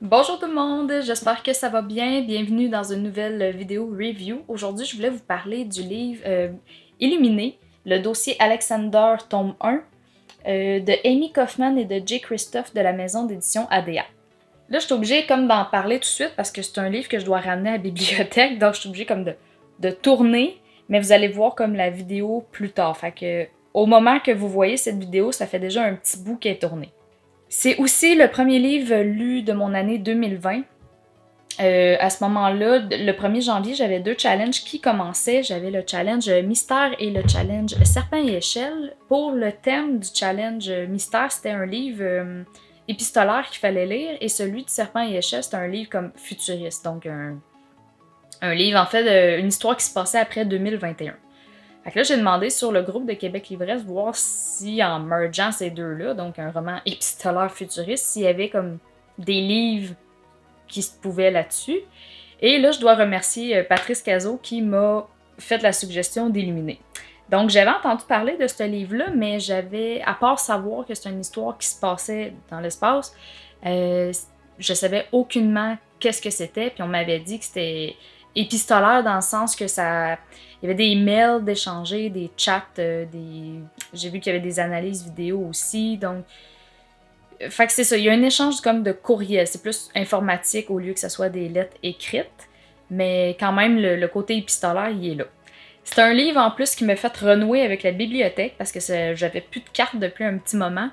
Bonjour tout le monde, j'espère que ça va bien. Bienvenue dans une nouvelle vidéo review. Aujourd'hui, je voulais vous parler du livre Illuminé, le dossier Alexander, tome 1, de Amy Kaufman et de Jay Christophe de la maison d'édition ADA. Là, je suis obligée comme d'en parler tout de suite parce que c'est un livre que je dois ramener à la bibliothèque, donc je suis obligée comme de tourner, mais vous allez voir comme la vidéo plus tard. Fait que au moment que vous voyez cette vidéo, ça fait déjà un petit bout qu'elle est tournée. C'est aussi le premier livre lu de mon année 2020. À ce moment-là, le 1er janvier, j'avais deux challenges qui commençaient. J'avais le challenge Mystère et le challenge Serpent et Échelle. Pour le thème du challenge Mystère, c'était un livre épistolaire qu'il fallait lire, et celui de Serpent et Échelle, c'était un livre comme futuriste, donc un livre, en fait, une histoire qui se passait après 2021. Fait que là, j'ai demandé sur le groupe de Québec Livresse voir si, en mergeant ces deux-là, donc un roman épistolaire futuriste, s'il y avait comme des livres qui se pouvaient là-dessus. Et là, je dois remercier Patrice Cazot qui m'a fait la suggestion d'Illuminer. Donc, j'avais entendu parler de ce livre-là, mais j'avais, à part savoir que c'est une histoire qui se passait dans l'espace, je savais aucunement qu'est-ce que c'était, puis on m'avait dit que c'était épistolaire dans le sens que ça... Il y avait des mails d'échanger, des chats, j'ai vu qu'il y avait des analyses vidéo aussi, donc... Fait que c'est ça, il y a un échange comme de courriel, c'est plus informatique au lieu que ce soit des lettres écrites, mais quand même, le côté épistolaire, il est là. C'est un livre en plus qui m'a fait renouer avec la bibliothèque parce que j'avais plus de cartes depuis un petit moment.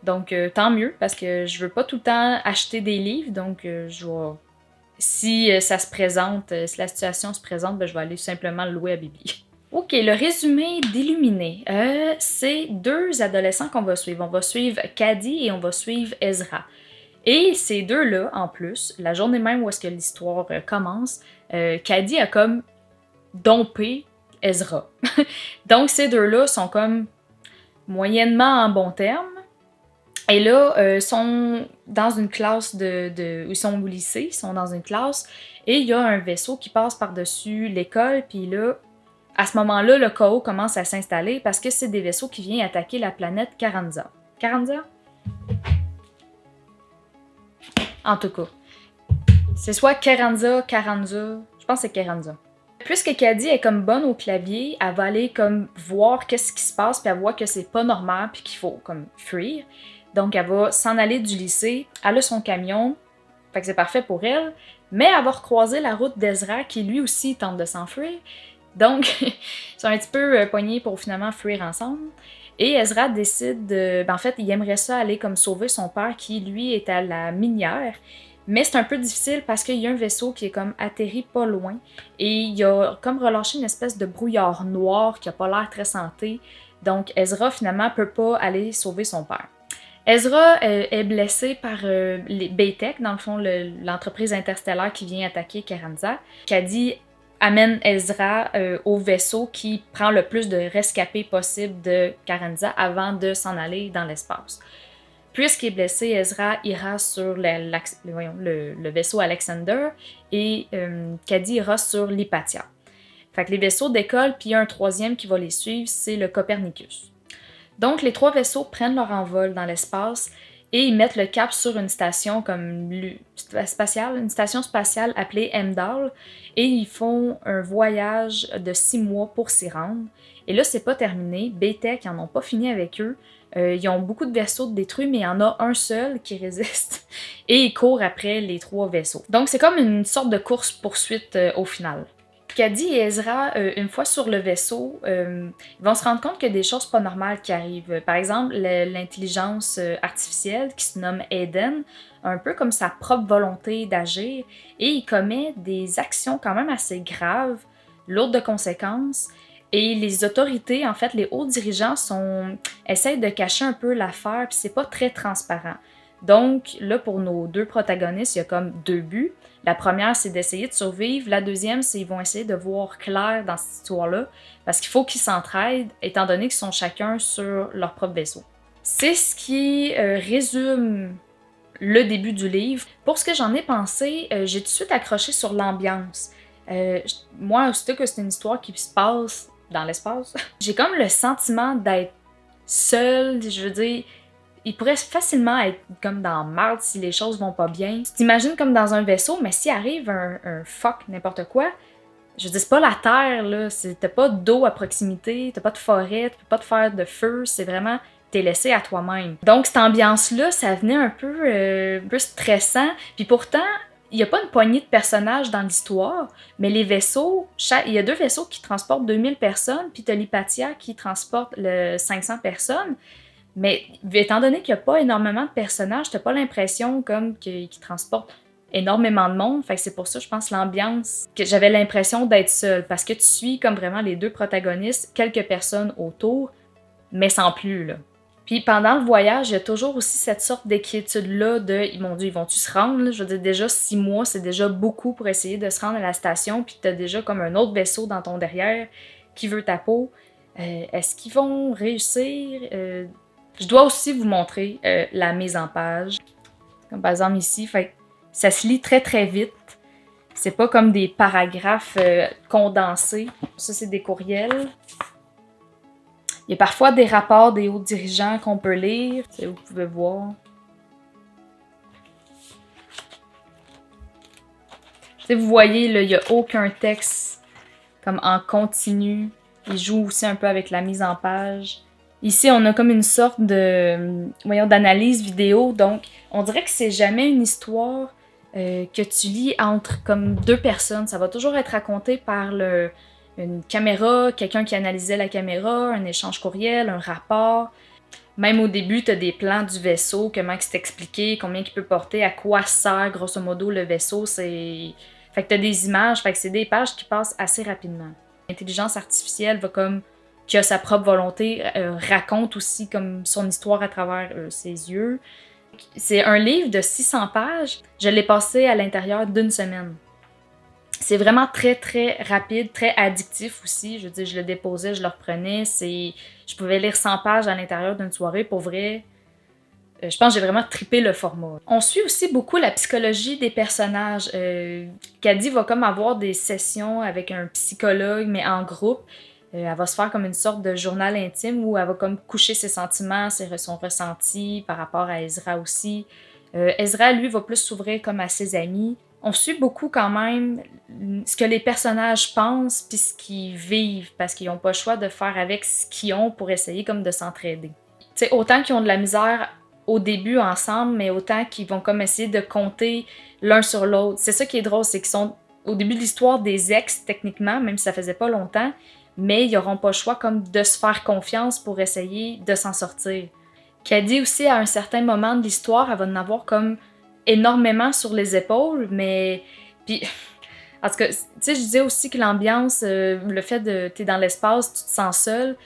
Donc tant mieux parce que je veux pas tout le temps acheter des livres, donc je vais... Si ça se présente, si la situation se présente, ben, je vais aller simplement le louer à Bibli. Ok, le résumé d'Illuminé. C'est deux adolescents qu'on va suivre. On va suivre Caddy et on va suivre Ezra. Et ces deux-là, en plus, la journée même où est-ce que l'histoire commence, Caddy a comme dompé Ezra. Donc ces deux-là sont comme moyennement en bon terme. Et là, sont dans une classe ils sont au lycée, ils sont dans une classe, et il y a un vaisseau qui passe par-dessus l'école, puis là, à ce moment-là, le chaos commence à s'installer parce que c'est des vaisseaux qui viennent attaquer la planète Karanza. Karanza? En tout cas. C'est soit Karanza, je pense que c'est Karanza. Puisque Caddy est comme bonne au clavier, elle va aller comme voir qu'est-ce qui se passe, puis elle voit que c'est pas normal, puis qu'il faut comme fuir. Donc elle va s'en aller du lycée, elle a son camion, fait que c'est parfait pour elle, mais elle va recroiser la route d'Ezra qui lui aussi tente de s'enfuir. Donc ils sont un petit peu poignés pour finalement fuir ensemble. Et Ezra décide en fait, il aimerait ça aller comme sauver son père qui, lui, est à la minière. Mais c'est un peu difficile parce qu'il y a un vaisseau qui est comme atterri pas loin. Et il a comme relâché une espèce de brouillard noir qui a pas l'air très santé. Donc Ezra, finalement, peut pas aller sauver son père. Ezra est blessé par les Baytech, dans le fond, l'entreprise interstellaire qui vient attaquer Karanza. Caddy amène Ezra au vaisseau qui prend le plus de rescapés possible de Karanza avant de s'en aller dans l'espace. Puisqu'il est blessé, Ezra ira sur le vaisseau Alexander et Caddy ira sur l'Hypatia. Fait que les vaisseaux décollent, puis il y a un troisième qui va les suivre, c'est le Copernicus. Donc, les trois vaisseaux prennent leur envol dans l'espace et ils mettent le cap sur une station comme spatiale, une station spatiale appelée Heimdall, et ils font un voyage de 6 mois pour s'y rendre. Et là, c'est pas terminé. Baytech, ils n'en ont pas fini avec eux. Ils ont beaucoup de vaisseaux détruits, mais il y en a un seul qui résiste. Et ils courent après les trois vaisseaux. Donc, c'est comme une sorte de course-poursuite au final. Caddy et Ezra, une fois sur le vaisseau, ils vont se rendre compte qu'il y a des choses pas normales qui arrivent. Par exemple, l'intelligence artificielle qui se nomme Aiden a un peu comme sa propre volonté d'agir et il commet des actions quand même assez graves, lourdes de conséquences. Et les autorités, en fait, les hauts dirigeants essayent de cacher un peu l'affaire, puis c'est pas très transparent. Donc, là, pour nos deux protagonistes, il y a comme deux buts. La première, c'est d'essayer de survivre. La deuxième, c'est qu'ils vont essayer de voir clair dans cette histoire-là, parce qu'il faut qu'ils s'entraident, étant donné qu'ils sont chacun sur leur propre vaisseau. C'est ce qui résume le début du livre. Pour ce que j'en ai pensé, j'ai tout de suite accroché sur l'ambiance. Moi, aussitôt que c'est une histoire qui se passe dans l'espace, j'ai comme le sentiment d'être seule, je veux dire... il pourrait facilement être comme dans marde si les choses vont pas bien. Tu t'imagines comme dans un vaisseau, mais s'il arrive un fuck, n'importe quoi, je veux dire, c'est pas la terre, là, t'as pas d'eau à proximité, t'as pas de forêt, tu peux pas te faire de feu, c'est vraiment, t'es laissé à toi-même. Donc cette ambiance-là, ça venait un peu stressant, puis pourtant, il y a pas une poignée de personnages dans l'histoire, mais les vaisseaux, il y a 2 vaisseaux qui transportent 2000 personnes, puis t'as l'Hypatia qui transporte 500 personnes. Mais étant donné qu'il n'y a pas énormément de personnages, t'as pas l'impression comme qu'ils transportent énormément de monde. Fait que c'est pour ça, je pense, l'ambiance, que j'avais l'impression d'être seule. Parce que tu suis comme vraiment les 2 protagonistes, quelques personnes autour, mais sans plus, là. Puis pendant le voyage, il y a toujours aussi cette sorte d'inquiétude-là de « Mon Dieu, ils vont-tu se rendre? » Je veux dire, déjà 6 mois, c'est déjà beaucoup pour essayer de se rendre à la station, puis t'as déjà comme un autre vaisseau dans ton derrière qui veut ta peau. Est-ce qu'ils vont réussir? Je dois aussi vous montrer la mise en page. Comme par exemple ici, fait, ça se lit très très vite. C'est pas comme des paragraphes condensés. Ça, c'est des courriels. Il y a parfois des rapports des hauts dirigeants qu'on peut lire. Vous pouvez voir. Vous voyez, là, il n'y a aucun texte comme en continu. Il joue aussi un peu avec la mise en page. Ici, on a comme une sorte de, d'analyse vidéo, donc on dirait que c'est jamais une histoire que tu lis entre comme 2 personnes. Ça va toujours être raconté par une caméra, quelqu'un qui analysait la caméra, un échange courriel, un rapport. Même au début, tu as des plans du vaisseau, comment c'est expliqué, combien il peut porter, à quoi sert grosso modo le vaisseau. Fait que tu as des images, fait que c'est des pages qui passent assez rapidement. L'intelligence artificielle va comme qui a sa propre volonté, raconte aussi comme son histoire à travers ses yeux. C'est un livre de 600 pages. Je l'ai passé à l'intérieur d'1 semaine. C'est vraiment très, très rapide, très addictif aussi. Je veux dire, je le déposais, je le reprenais. Je pouvais lire 100 pages à l'intérieur d'une soirée. Pour vrai, je pense que j'ai vraiment trippé le format. On suit aussi beaucoup la psychologie des personnages. Caddy va comme avoir des sessions avec un psychologue, mais en groupe. Elle va se faire comme une sorte de journal intime où elle va comme coucher ses sentiments, son ressenti par rapport à Ezra aussi. Ezra, lui, va plus s'ouvrir comme à ses amis. On suit beaucoup quand même ce que les personnages pensent puis ce qu'ils vivent parce qu'ils n'ont pas le choix de faire avec ce qu'ils ont pour essayer comme de s'entraider. Tu sais, autant qu'ils ont de la misère au début ensemble, mais autant qu'ils vont comme essayer de compter l'un sur l'autre. C'est ça qui est drôle, c'est qu'ils sont au début de l'histoire des ex techniquement, même si ça faisait pas longtemps, mais ils n'auront pas le choix comme de se faire confiance pour essayer de s'en sortir. Caddy aussi, à un certain moment de l'histoire, elle va en avoir comme énormément sur les épaules, mais... Puis, en tout cas, tu sais, je disais aussi que l'ambiance, le fait de... T'es dans l'espace, tu te sens seul,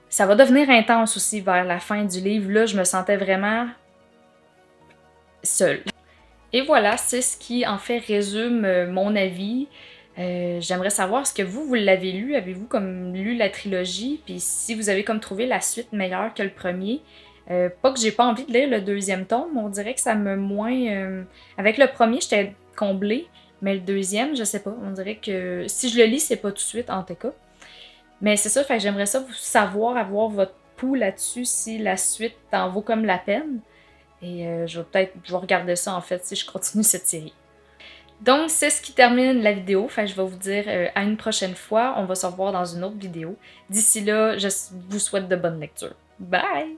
ça va devenir intense aussi vers la fin du livre. Là, je me sentais vraiment seule. Et voilà, c'est ce qui en fait résume mon avis. J'aimerais savoir, est-ce que vous l'avez lu? Avez-vous comme lu la trilogie? Puis si vous avez comme trouvé la suite meilleure que le premier. Pas que j'ai pas envie de lire le 2e tome, on dirait que ça me moins... Avec le premier, j'étais comblée, mais le 2e, je sais pas. On dirait que si je le lis, c'est pas tout de suite, en tout cas. Mais c'est ça, fait que j'aimerais ça savoir, avoir votre pouls là-dessus, si la suite en vaut comme la peine. Et je vais regarder ça en fait si je continue cette série. Donc, c'est ce qui termine la vidéo. Fait que je vais vous dire à une prochaine fois. On va se revoir dans une autre vidéo. D'ici là, je vous souhaite de bonnes lectures. Bye!